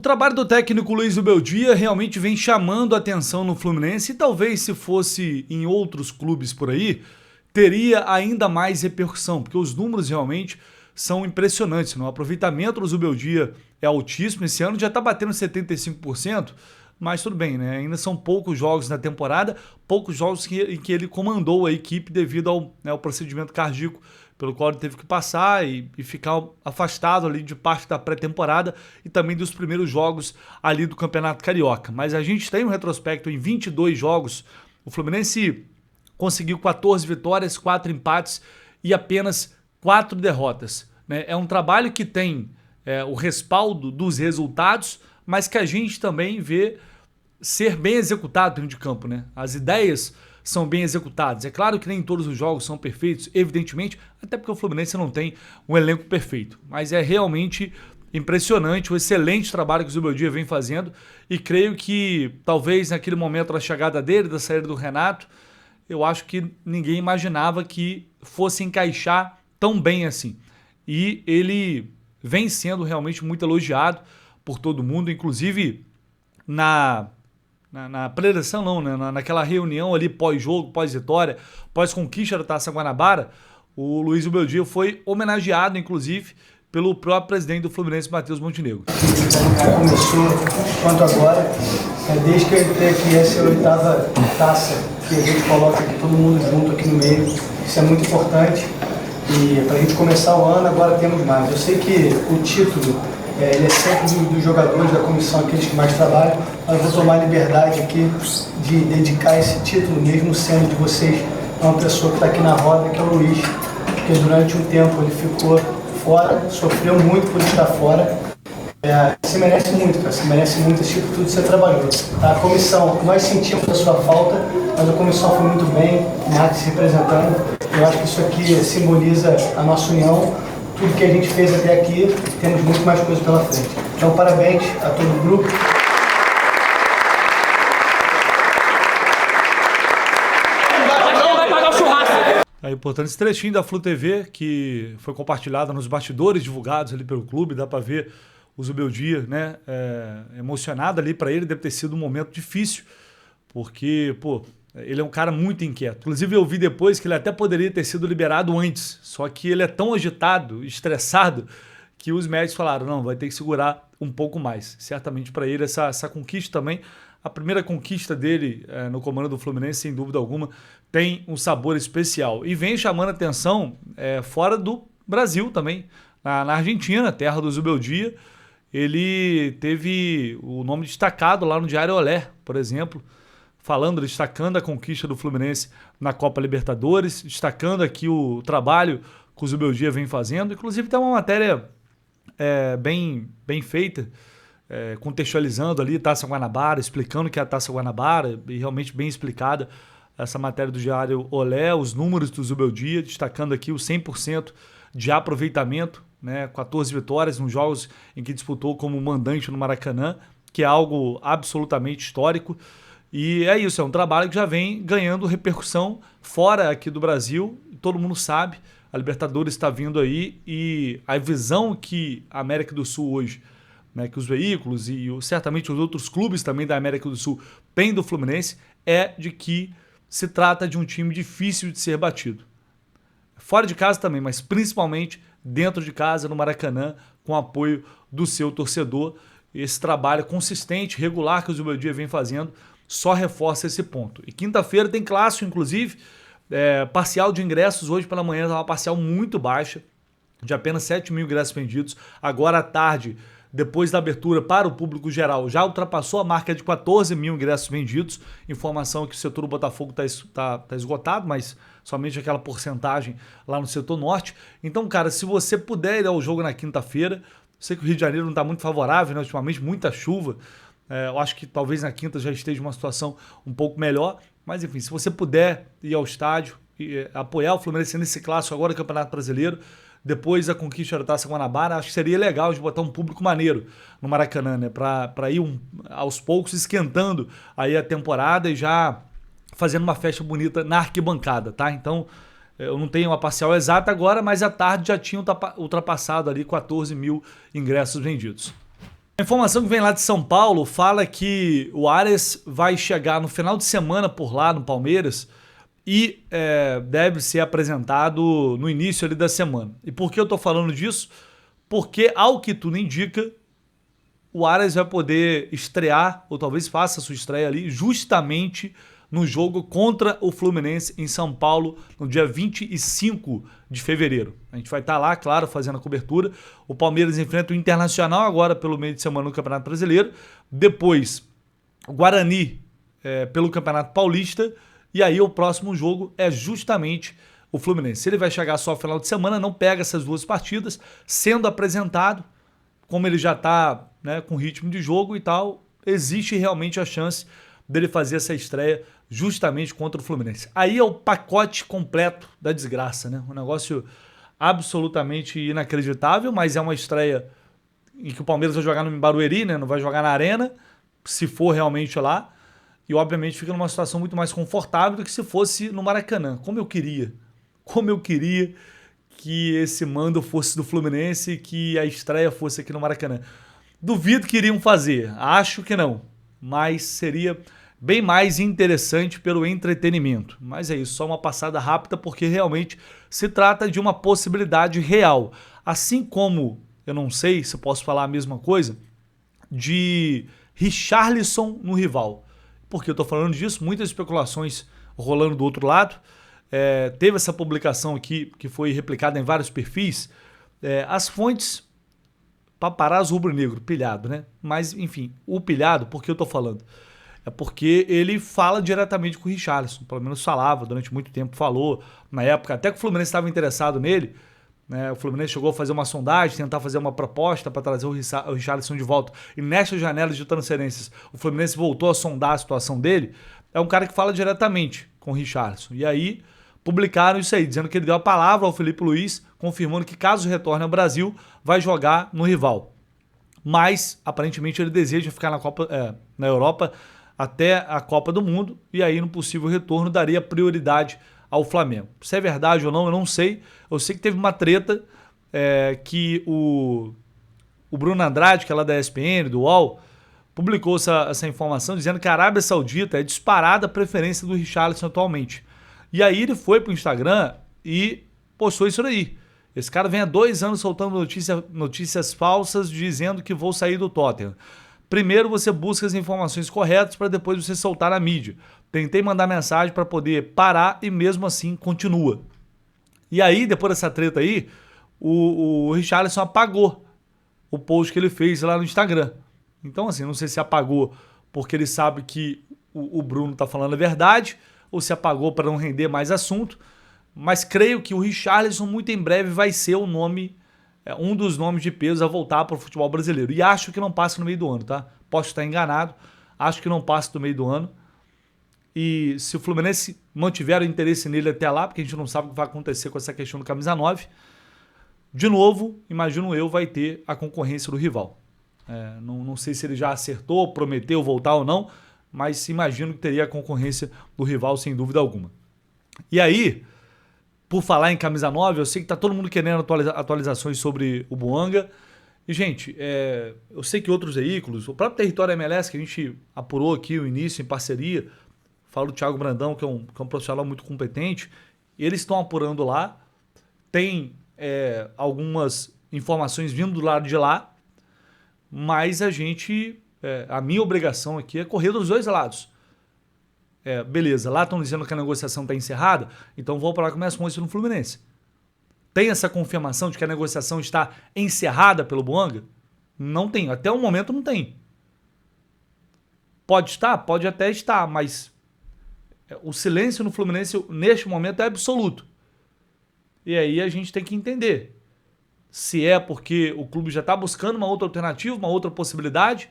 O trabalho do técnico Luiz Zubeldia realmente vem chamando a atenção no Fluminense e talvez se fosse em outros clubes por aí, teria ainda mais repercussão, porque os números realmente são impressionantes. O aproveitamento do Zubeldia é altíssimo, esse ano já está batendo 75%, mas tudo bem, né? Ainda são poucos jogos na temporada, poucos jogos em que ele comandou a equipe devido ao procedimento cardíaco pelo qual ele teve que passar e ficar afastado ali de parte da pré-temporada e também dos primeiros jogos ali do Campeonato Carioca. Mas a gente tem um retrospecto em 22 jogos, o Fluminense conseguiu 14 vitórias, 4 empates e apenas 4 derrotas. Né? É um trabalho que tem o respaldo dos resultados, mas que a gente também vê ser bem executado dentro de campo. Né? As ideias são bem executadas. É claro que nem todos os jogos são perfeitos, evidentemente, até porque o Fluminense não tem um elenco perfeito. Mas é realmente impressionante o excelente trabalho que o Zubeldia vem fazendo e creio que talvez naquele momento da chegada dele, da saída do Renato, eu acho que ninguém imaginava que fosse encaixar tão bem assim. E ele vem sendo realmente muito elogiado por todo mundo, inclusive na pré-eleição não, né? Naquela reunião ali pós-jogo, pós-vitória, pós-conquista da Taça Guanabara, o Luiz Zubeldia foi homenageado, inclusive, pelo próprio presidente do Fluminense, Matheus Montenegro. Começou quanto agora, desde que eu entrei aqui, essa é a 8ª taça que a gente coloca aqui, todo mundo junto aqui no meio, isso é muito importante. E para a gente começar o ano, agora temos mais. Eu sei que o título ele é sempre dos jogadores da comissão, aqueles que mais trabalham, mas eu vou tomar a liberdade aqui de dedicar esse título, mesmo sendo de vocês, a uma pessoa que está aqui na roda, que é o Luiz, porque durante um tempo ele ficou fora, sofreu muito por estar fora. Você merece muito, cara, você merece muito esse título, tudo que você trabalhou. A comissão, nós sentimos a sua falta, mas a comissão foi muito bem, o Max representando. Eu acho que isso aqui simboliza a nossa união. Tudo que a gente fez até aqui, temos muito mais coisa pela frente. Então, parabéns a todo o grupo. É importante esse trechinho da Flu TV que foi compartilhado nos bastidores divulgados ali pelo clube, dá para ver o Zubeldia, né, emocionado ali. Para ele deve ter sido um momento difícil, porque, ele é um cara muito inquieto. Inclusive eu vi depois que ele até poderia ter sido liberado antes, só que ele é tão agitado, estressado, que os médicos falaram, não, vai ter que segurar um pouco mais. Certamente para ele essa conquista também, a primeira conquista dele no comando do Fluminense, sem dúvida alguma, tem um sabor especial. E vem chamando atenção fora do Brasil também, na Argentina, terra do Zubeldia. Ele teve o nome destacado lá no Diário Olé, por exemplo, destacando a conquista do Fluminense na Copa Libertadores, destacando aqui o trabalho que o Zubeldia vem fazendo. Inclusive tem uma matéria bem feita, contextualizando ali Taça Guanabara, explicando o que é a Taça Guanabara, e realmente bem explicada essa matéria do Diário Olé, os números do Zubeldia, destacando aqui o 100% de aproveitamento, né, 14 vitórias nos jogos em que disputou como mandante no Maracanã, que é algo absolutamente histórico. E é isso, é um trabalho que já vem ganhando repercussão fora aqui do Brasil, todo mundo sabe, a Libertadores está vindo aí e a visão que a América do Sul hoje, né, que os veículos e certamente os outros clubes também da América do Sul têm do Fluminense, é de que se trata de um time difícil de ser batido. Fora de casa também, mas principalmente dentro de casa, no Maracanã, com o apoio do seu torcedor. Esse trabalho consistente, regular que o Zubeldia vem fazendo, só reforça esse ponto. E quinta-feira tem clássico, inclusive, parcial de ingressos. Hoje pela manhã estava uma parcial muito baixa, de apenas 7 mil ingressos vendidos. Agora à tarde, depois da abertura para o público geral, já ultrapassou a marca de 14 mil ingressos vendidos. Informação que o setor do Botafogo tá esgotado, mas somente aquela porcentagem lá no setor norte. Então, cara, se você puder ir ao jogo na quinta-feira, sei que o Rio de Janeiro não está muito favorável, né? Ultimamente muita chuva. Eu acho que talvez na quinta já esteja uma situação um pouco melhor. Mas enfim, se você puder ir ao estádio e apoiar o Fluminense nesse clássico agora do Campeonato Brasileiro, depois da conquista da Taça Guanabara, acho que seria legal de botar um público maneiro no Maracanã, né? Para ir aos poucos esquentando aí a temporada e já fazendo uma festa bonita na arquibancada, tá? Então, eu não tenho uma parcial exata agora, mas à tarde já tinha ultrapassado ali 14 mil ingressos vendidos. A informação que vem lá de São Paulo fala que o Ares vai chegar no final de semana por lá no Palmeiras e deve ser apresentado no início ali da semana. E por que eu tô falando disso? Porque, ao que tudo indica, o Ares vai poder estrear, ou talvez faça sua estreia ali, justamente no jogo contra o Fluminense em São Paulo, no dia 25 de fevereiro. A gente vai estar lá, claro, fazendo a cobertura. O Palmeiras enfrenta o Internacional agora pelo meio de semana no Campeonato Brasileiro. Depois, o Guarani pelo Campeonato Paulista. E aí o próximo jogo é justamente o Fluminense. Se ele vai chegar só no final de semana, não pega essas duas partidas, sendo apresentado, como ele já está, né, com ritmo de jogo e tal, existe realmente a chance dele fazer essa estreia justamente contra o Fluminense. Aí é o pacote completo da desgraça, né? Um negócio absolutamente inacreditável, mas é uma estreia em que o Palmeiras vai jogar no Barueri, né? Não vai jogar na Arena, se for realmente lá, e obviamente fica numa situação muito mais confortável do que se fosse no Maracanã. Como eu queria que esse mando fosse do Fluminense e que a estreia fosse aqui no Maracanã. Duvido que iriam fazer, acho que não, mas seria bem mais interessante pelo entretenimento. Mas é isso, só uma passada rápida porque realmente se trata de uma possibilidade real. Assim como, eu não sei se posso falar a mesma coisa, de Richarlison no rival. Por que eu tô falando disso? Muitas especulações rolando do outro lado. Teve essa publicação aqui que foi replicada em vários perfis. As fontes, paparazzo rubro-negro, pilhado, né? Mas, enfim, o pilhado, por que eu tô falando? É porque ele fala diretamente com o Richarlison, pelo menos falava, durante muito tempo falou, na época, até que o Fluminense estava interessado nele, né? O Fluminense chegou a fazer uma sondagem, tentar fazer uma proposta para trazer o Richarlison de volta, e nesta janela de transferências, o Fluminense voltou a sondar a situação dele. É um cara que fala diretamente com o Richarlison, e aí publicaram isso aí, dizendo que ele deu a palavra ao Felipe Luiz, confirmando que caso retorne ao Brasil, vai jogar no rival. Mas, aparentemente, ele deseja ficar na Europa até a Copa do Mundo, e aí no possível retorno daria prioridade ao Flamengo. Se é verdade ou não, eu não sei. Eu sei que teve uma treta que o Bruno Andrade, que é lá da ESPN, do UOL, publicou essa informação dizendo que a Arábia Saudita é disparada a preferência do Richarlison atualmente. E aí ele foi pro Instagram e postou isso aí. Esse cara vem há 2 anos soltando notícias falsas dizendo que vou sair do Tottenham. Primeiro você busca as informações corretas para depois você soltar na mídia. Tentei mandar mensagem para poder parar e mesmo assim continua. E aí, depois dessa treta aí, o Richarlison apagou o post que ele fez lá no Instagram. Então assim, não sei se apagou porque ele sabe que o Bruno tá falando a verdade ou se apagou para não render mais assunto. Mas creio que o Richarlison muito em breve vai ser o nome, um dos nomes de peso a voltar para o futebol brasileiro. E acho que não passa no meio do ano, tá? Posso estar enganado, acho que não passa no meio do ano. E se o Fluminense mantiver o interesse nele até lá, porque a gente não sabe o que vai acontecer com essa questão do camisa 9, de novo, imagino eu, vai ter a concorrência do rival. Não sei se ele já acertou, prometeu voltar ou não, mas imagino que teria a concorrência do rival sem dúvida alguma. E aí, por falar em camisa 9, eu sei que tá todo mundo querendo atualizações sobre o Buanga. E, gente, eu sei que outros veículos, o próprio Território MLS, que a gente apurou aqui o início em parceria, falo do Thiago Brandão, que é um profissional muito competente, eles estão apurando lá, tem algumas informações vindo do lado de lá, mas a minha obrigação aqui é correr dos dois lados. Beleza, lá estão dizendo que a negociação está encerrada, então vou falar com minhas fontes no Fluminense. Tem essa confirmação de que a negociação está encerrada pelo Buanga? Não tem, até o momento não tem. Pode estar? Pode até estar, mas o silêncio no Fluminense neste momento é absoluto. E aí a gente tem que entender se é porque o clube já está buscando uma outra alternativa, uma outra possibilidade,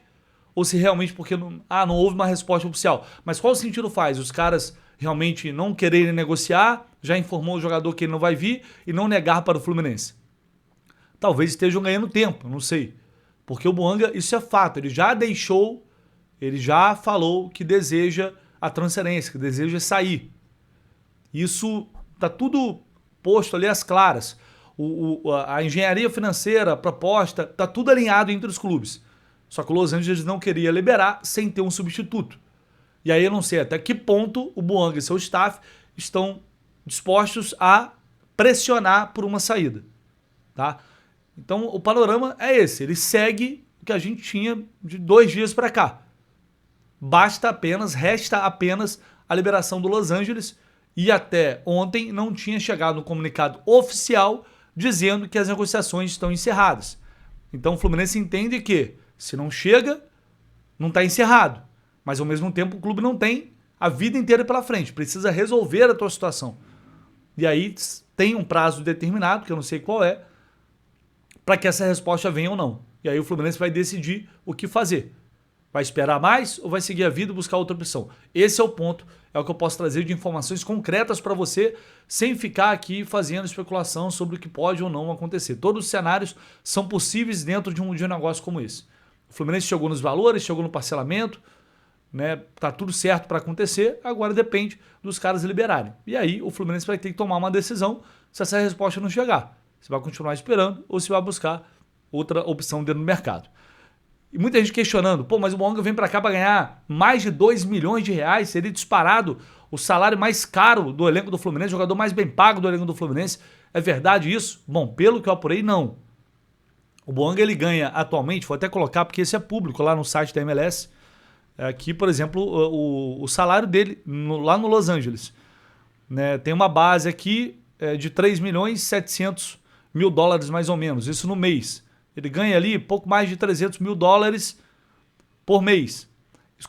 ou se realmente porque não houve uma resposta oficial. Mas qual sentido faz? Os caras realmente não quererem negociar, já informou o jogador que ele não vai vir e não negar para o Fluminense. Talvez estejam ganhando tempo, não sei. Porque o Buanga, isso é fato, ele já falou que deseja a transferência, que deseja sair. Isso está tudo posto ali às claras. A engenharia financeira, a proposta, está tudo alinhado entre os clubes. Só que o Los Angeles não queria liberar sem ter um substituto. E aí eu não sei até que ponto o Bouanga e seu staff estão dispostos a pressionar por uma saída, tá? Então o panorama é esse, ele segue o que a gente tinha de 2 dias para cá. Resta apenas a liberação do Los Angeles e até ontem não tinha chegado um comunicado oficial dizendo que as negociações estão encerradas. Então o Fluminense entende que se não chega, não está encerrado. Mas ao mesmo tempo o clube não tem a vida inteira pela frente, precisa resolver a tua situação. E aí tem um prazo determinado, que eu não sei qual é, para que essa resposta venha ou não. E aí o Fluminense vai decidir o que fazer. Vai esperar mais ou vai seguir a vida e buscar outra opção? Esse é o ponto, é o que eu posso trazer de informações concretas para você, sem ficar aqui fazendo especulação sobre o que pode ou não acontecer. Todos os cenários são possíveis dentro de um negócio como esse. O Fluminense chegou nos valores, chegou no parcelamento, né? Tá tudo certo para acontecer, agora depende dos caras liberarem. E aí o Fluminense vai ter que tomar uma decisão se essa resposta não chegar. Se vai continuar esperando ou se vai buscar outra opção dentro do mercado. E muita gente questionando, pô, mas o Bouanga vem para cá para ganhar mais de 2 milhões de reais, seria disparado o salário mais caro do elenco do Fluminense, o jogador mais bem pago do elenco do Fluminense. É verdade isso? Bom, pelo que eu apurei, não. O Bouanga ele ganha atualmente, vou até colocar porque esse é público lá no site da MLS, aqui, por exemplo, o salário dele lá no Los Angeles. Né, tem uma base aqui de 3 milhões e 700 mil dólares mais ou menos, isso no mês. Ele ganha ali pouco mais de 300 mil dólares por mês.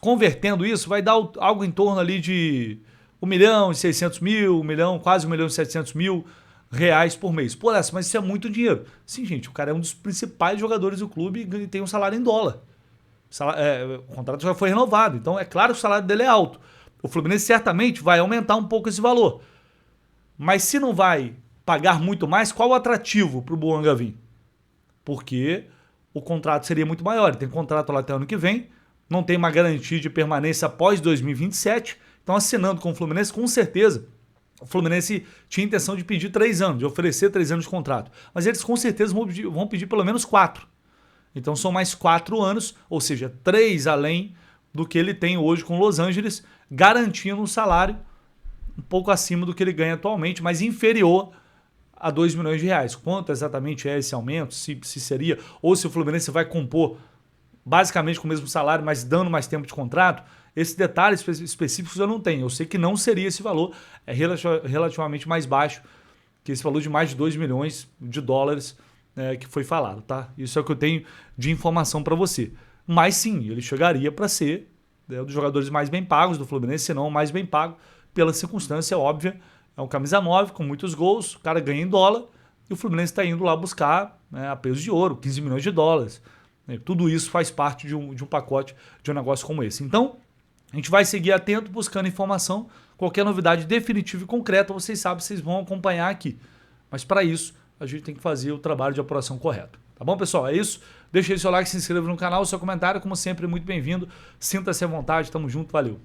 Convertendo isso, vai dar algo em torno ali de 1 milhão e 600 mil, quase 1 milhão e 700 mil reais por mês. Pô, mas isso é muito dinheiro. Sim, gente, o cara é um dos principais jogadores do clube e tem um salário em dólar. O contrato já foi renovado, então é claro que o salário dele é alto. O Fluminense certamente vai aumentar um pouco esse valor. Mas se não vai pagar muito mais, qual o atrativo para o Bouanga vir? Porque o contrato seria muito maior. Ele tem contrato lá até ano que vem, não tem uma garantia de permanência após 2027. Então, assinando com o Fluminense, com certeza, o Fluminense tinha intenção de pedir 3 anos, de oferecer 3 anos de contrato. Mas eles com certeza vão pedir pelo menos 4. Então, são mais 4 anos, ou seja, 3 além do que ele tem hoje com o Los Angeles, garantindo um salário um pouco acima do que ele ganha atualmente, mas inferior a 2 milhões de reais. Quanto exatamente é esse aumento, se seria, ou se o Fluminense vai compor basicamente com o mesmo salário, mas dando mais tempo de contrato, esses detalhes específicos eu não tenho. Eu sei que não seria esse valor, é relativamente mais baixo que esse valor de mais de 2 milhões de dólares que foi falado, tá? Isso é o que eu tenho de informação para você. Mas sim, ele chegaria para ser um dos jogadores mais bem pagos do Fluminense, se não o mais bem pago, pela circunstância óbvia. É um camisa 9 com muitos gols, o cara ganha em dólar e o Fluminense está indo lá buscar a peso de ouro, 15 milhões de dólares. Tudo isso faz parte de um pacote de um negócio como esse. Então, a gente vai seguir atento, buscando informação. Qualquer novidade definitiva e concreta, vocês sabem, vocês vão acompanhar aqui. Mas para isso, a gente tem que fazer o trabalho de apuração correto. Tá bom, pessoal? É isso. Deixa aí seu like, se inscreva no canal, seu comentário, como sempre, muito bem-vindo. Sinta-se à vontade, tamo junto, valeu.